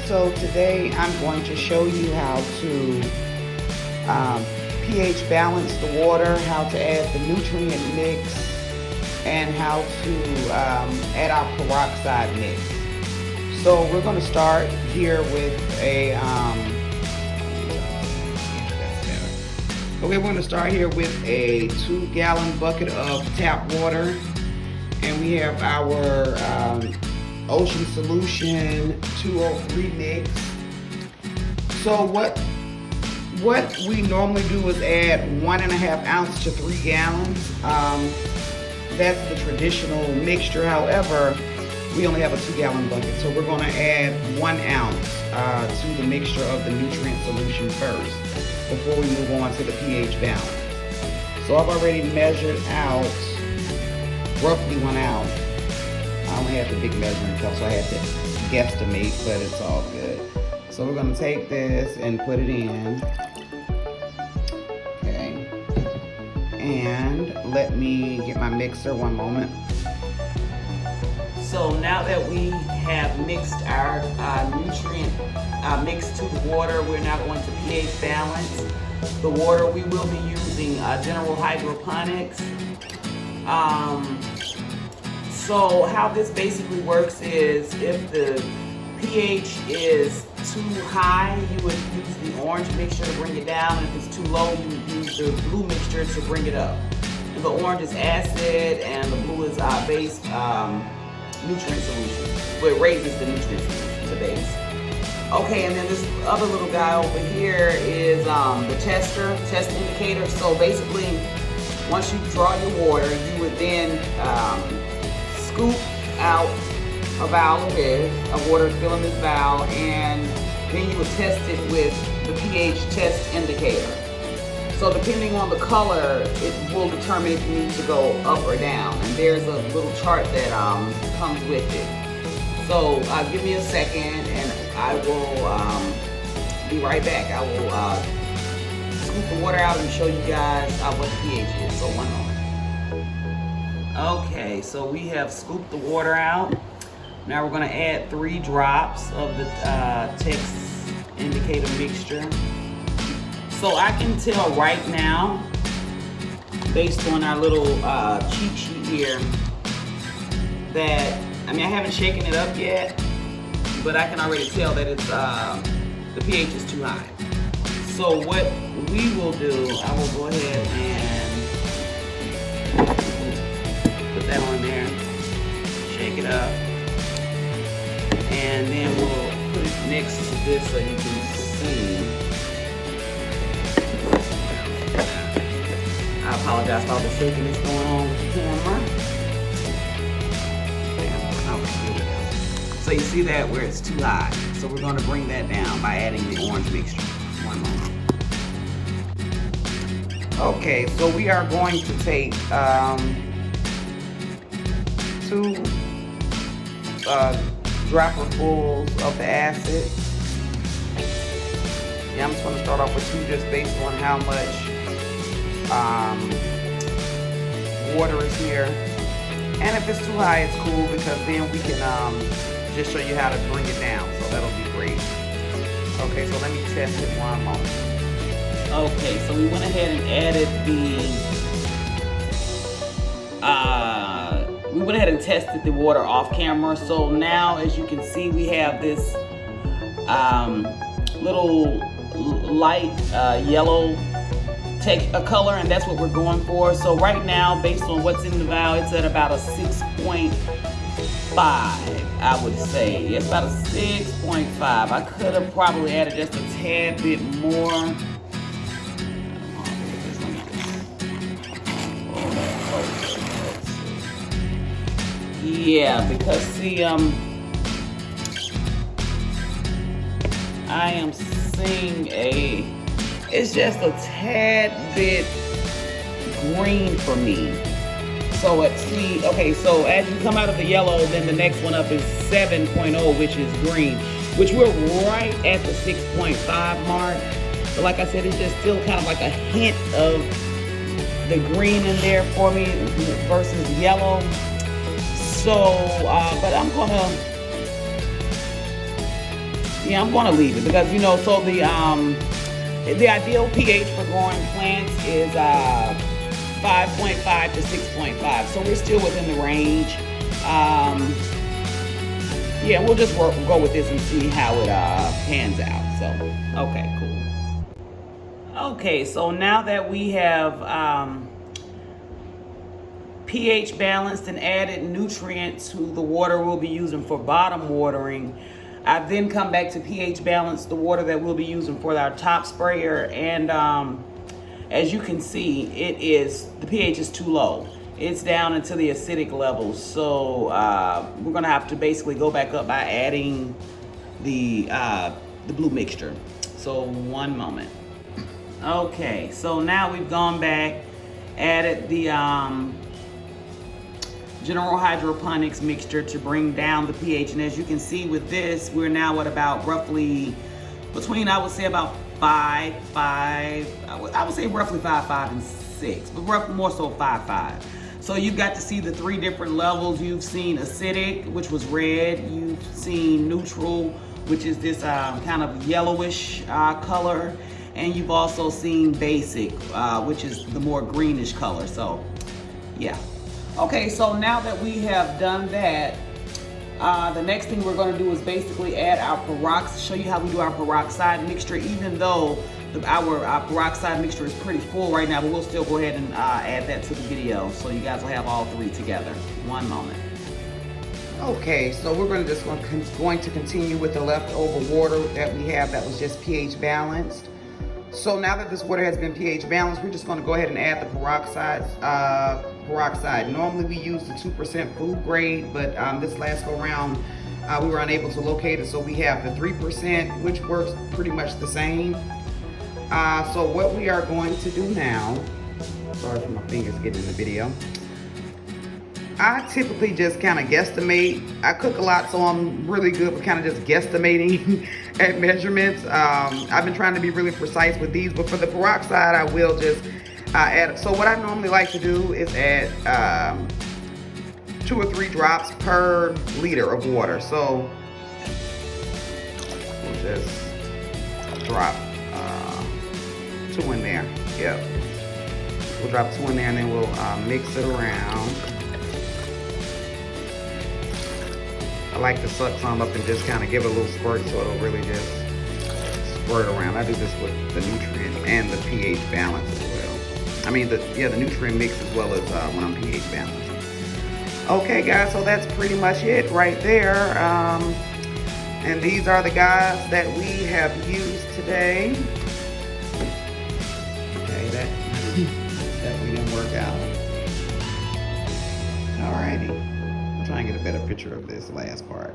So today I'm going to show you how to pH balance the water, how to add the nutrient mix, and how to add our peroxide mix. So we're going to start here with we're going to start here with a 2-gallon bucket of tap water, and we have our Ocean Solution 203 mix. So what we normally do is add 1.5 ounces to 3 gallons. That's the traditional mixture. However, we only have a 2-gallon bucket, so we're going to add 1 ounce to the mixture of the nutrient solution first before we move on to the pH balance. So I've already measured out roughly 1 ounce. I only had the big measuring cup, so I had to guesstimate, but it's all good. So we're going to take this and put it in. Okay. And let me get my mixer, one moment. So now that we have mixed our nutrient mix to the water, we're now going to pH balance the water. We will be using General Hydroponics. So how this basically works is if the pH is too high, you would use the orange mixture to bring it down. And if it's too low, you would use the blue mixture to bring it up. And the orange is acid and the blue is base nutrient solution. So it raises the nutrient solution to base. Okay, and then this other little guy over here is the test indicator. So basically, once you draw your water, you would then scoop out a vial of water, fill in this vial, and then you would test it with the pH test indicator. So depending on the color, it will determine if you need to go up or down. And there's a little chart that comes with it. So give me a second and I will be right back. I will scoop the water out and show you guys what the pH is. So 1 moment. Okay, so we have scooped the water out. Now we're going to add 3 drops of the text indicator mixture. So I can tell right now, based on our little cheat sheet here, that, I haven't shaken it up yet, but I can already tell that it's the pH is too high. So what we will do, I will go ahead and put that on there, shake it up, and then we'll put it next to this so you can see. I apologize for all the shakiness going on with the camera. Okay, here we go. So you see that where it's too high. So we're going to bring that down by adding the orange mixture. 1 moment. Okay, so we are going to take 2 dropperfuls of the acid. Yeah, I'm just going to start off with 2 just based on how much water is here. And if it's too high, it's cool, because then we can just show you how to bring it down. So that'll be great. Okay, so let me test it 1 moment. Okay, so we went ahead and added we went ahead and tested the water off camera. So now, as you can see, we have this little light yellow color, and that's what we're going for. So right now, based on what's in the vial, it's at about a 6.5, I would say. It's about a 6.5. I could have probably added just a tad bit more. Yeah, because see, I am seeing it's just a tad bit green for me. So okay, so as you come out of the yellow, then the next one up is 7.0, which is green, which we're right at the 6.5 mark. But like I said, it's just still kind of like a hint of the green in there for me versus yellow. So, but I'm gonna Yeah, I'm gonna leave it because you know, so the ideal pH for growing plants is 5.5 to 6.5. So we're still within the range. Yeah, we'll just go with this and see how it pans out. So, okay, cool. Okay, so now that we have pH balanced and added nutrients to the water we'll be using for bottom watering, I've then come back to pH balance the water that we'll be using for our top sprayer, and as you can see, the pH is too low. It's down into the acidic levels, so we're gonna have to basically go back up by adding the blue mixture. So one moment. Okay, so now we've gone back, added the General Hydroponics mixture to bring down the pH, and as you can see with this, we're now at about roughly between, I would say, about 5, I would say roughly 5, and 6, but more so 5. So you've got to see the 3 different levels. You've seen acidic, which was red. You've seen neutral, which is this kind of yellowish color. And you've also seen basic, which is the more greenish color. So, yeah. Okay, so now that we have done that, the next thing we're going to do is basically add our peroxide, show you how we do our peroxide mixture, even though our peroxide mixture is pretty full right now, but we'll still go ahead and add that to the video so you guys will have all 3 together. One moment. Okay, so we're going to continue with the leftover water that we have that was just pH balanced. So now that this water has been pH balanced, we're just going to go ahead and add the peroxide. Normally we use the 2% food grade, but this last go around we were unable to locate it, so we have the 3%, which works pretty much the same. So what we are going to do now, sorry for my fingers getting in the video. I typically just kind of guesstimate. I cook a lot, so I'm really good with kind of just guesstimating at measurements. I've been trying to be really precise with these, but for the peroxide, I will just add. So what I normally like to do is add 2 or 3 drops per liter of water. So we'll just drop 2 in there. Yep. We'll drop 2 in there, and then we'll mix it around. I like to suck some up and just kind of give it a little squirt so it'll really just squirt around. I do this with the nutrient and the pH balance as well. I mean, the nutrient mix as well as when I'm pH balanced. Okay, guys, so that's pretty much it right there. And these are the guys that we have used today. Okay, that definitely didn't work out. Alrighty. Try and get a better picture of this last part.